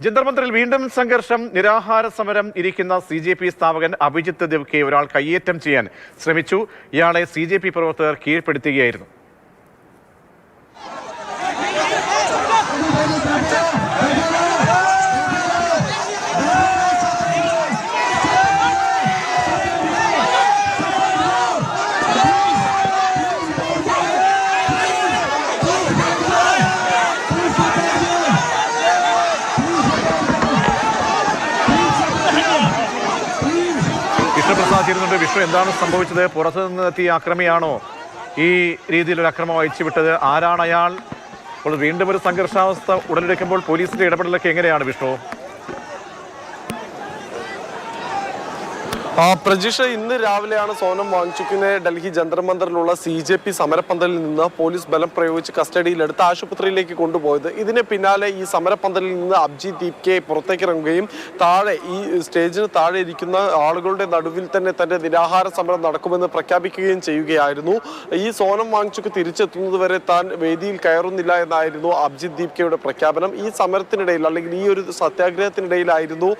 ജന്തർ മന്ദിറിൽ വീണ്ടും സംഘർഷം. നിരാഹാര സമരം ഇരിക്കുന്ന CJP സ്ഥാപകൻ അഭിജിത്ത് ദേവ്കെ ഒരാൾ കയ്യേറ്റം ചെയ്യാൻ ശ്രമിച്ചു. ഇയാളെ CJP പ്രവർത്തകർ കീഴ്പ്പെടുത്തുകയായിരുന്നു. വിഷ്ണുപ്രസാദ് ചേരുന്നുണ്ട്. വിഷ്ണു, എന്താണ് സംഭവിച്ചത്? പുറത്തു നിന്ന് എത്തിയ അക്രമിയാണോ ഈ രീതിയിലൊരു അക്രമം അയച്ചുവിട്ടത്? ആരാണ് അയാൾ? അപ്പോൾ വീണ്ടും ഒരു സംഘർഷാവസ്ഥ ഉടലെടുക്കുമ്പോൾ പോലീസിന്റെ ഇടപെടലൊക്കെ എങ്ങനെയാണ് വിഷ്ണു? പ്രജിഷ, ഇന്ന് രാവിലെയാണ് സോനം വാങ്ചുക്കിനെ ഡൽഹി ജന്തർ മന്ദറിലുള്ള CJP സമരപ്പന്തലിൽ നിന്ന് പോലീസ് ബലം പ്രയോഗിച്ച് കസ്റ്റഡിയിലെടുത്ത് ആശുപത്രിയിലേക്ക് കൊണ്ടുപോയത്. ഇതിന് പിന്നാലെ ഈ സമരപ്പന്തലിൽ നിന്ന് അഭിജിത്ത് ദേവ്കെ പുറത്തേക്ക് ഇറങ്ങുകയും താഴെ ഈ സ്റ്റേജിന് താഴെ ഇരിക്കുന്ന ആളുകളുടെ നടുവിൽ തന്നെ തന്റെ നിരാഹാര സമരം നടക്കുമെന്ന് പ്രഖ്യാപിക്കുകയും ചെയ്യുകയായിരുന്നു. ഈ സോനം വാങ്ചുക്ക് തിരിച്ചെത്തുന്നത് വരെ താൻ വേദിയിൽ കയറുന്നില്ല എന്നായിരുന്നു അഭിജിത്ത് ദേവ്കെയുടെ പ്രഖ്യാപനം. ഈ സമരത്തിനിടയിൽ അല്ലെങ്കിൽ ഈ ഒരു സത്യാഗ്രഹത്തിനിടയിലായിരുന്നു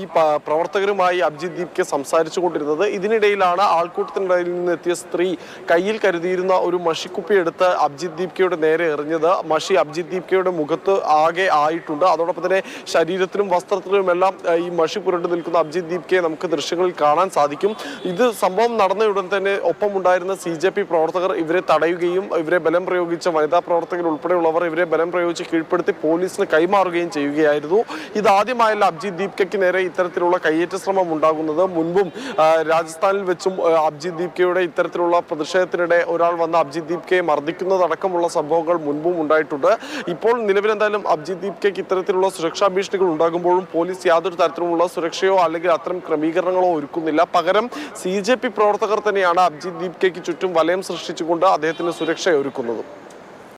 ഈ പ്രവർത്തകരുമായി അഭിജിത്ത് ദേവ്കെ സംസാരിച്ചുകൊണ്ടിരുന്നത്. ഇതിനിടയിലാണ് ആൾക്കൂട്ടത്തിനിടയിൽ നിന്ന് എത്തിയ സ്ത്രീ കയ്യിൽ കരുതിയിരുന്ന ഒരു മഷിക്കുപ്പി എടുത്ത് അഭിജിത്ത് ദേവ്കെയുടെ നേരെ എറിഞ്ഞത്. മഷി അഭിജിത്ത് ദേവ്കെയുടെ മുഖത്ത് ആകെ ആയിട്ടുണ്ട്. അതോടൊപ്പം തന്നെ ശരീരത്തിലും വസ്ത്രത്തിലുമെല്ലാം ഈ മഷി പുരണ്ടു നിൽക്കുന്ന അഭിജിത്ത് ദേവ്കെയെ നമുക്ക് ദൃശ്യങ്ങളിൽ കാണാൻ സാധിക്കും. ഇത് സംഭവം നടന്നയുടൻ തന്നെ ഒപ്പമുണ്ടായിരുന്ന CJP പ്രവർത്തകർ ഇവരെ തടയുകയും ഇവരെ ബലം പ്രയോഗിച്ച വനിതാ പ്രവർത്തകർ ഉൾപ്പെടെയുള്ളവർ ഇവരെ ബലം പ്രയോഗിച്ച് കീഴ്പ്പെടുത്തി പോലീസിന് കൈമാറുകയും ചെയ്യുകയായിരുന്നു. ഇതാദ്യമായല്ല അഭിജിത്ത് ദേവ്കെക്ക് നേരെ ഇത്തരത്തിലുള്ള കയ്യേറ്റ ശ്രമം ഉണ്ടാകുന്നത്. മുൻപും രാജസ്ഥാനിൽ വെച്ചും അഭിജിത്ത് ദേവ്കെയുടെ ഇത്തരത്തിലുള്ള പ്രതിഷേധത്തിനിടെ ഒരാൾ വന്ന് അഭിജിത്ത് ദേവ്കെയെ മർദ്ദിക്കുന്നതടക്കമുള്ള സംഭവങ്ങൾ മുൻപും ഉണ്ടായിട്ടുണ്ട്. ഇപ്പോൾ നിലവിലെന്തായാലും അഭിജിത്ത് ദേവ്കെക്ക് ഇത്തരത്തിലുള്ള സുരക്ഷാ ഭീഷണികൾ ഉണ്ടാകുമ്പോഴും പോലീസ് യാതൊരു തരത്തിലുമുള്ള സുരക്ഷയോ അല്ലെങ്കിൽ അത്തരം ക്രമീകരണങ്ങളോ ഒരുക്കുന്നില്ല. പകരം CJP പ്രവർത്തകർ തന്നെയാണ് അഭിജിത്ത് ദേവ്കെക്ക് ചുറ്റും വലയം സൃഷ്ടിച്ചുകൊണ്ട് അദ്ദേഹത്തിന് സുരക്ഷ ഒരുക്കുന്നത്.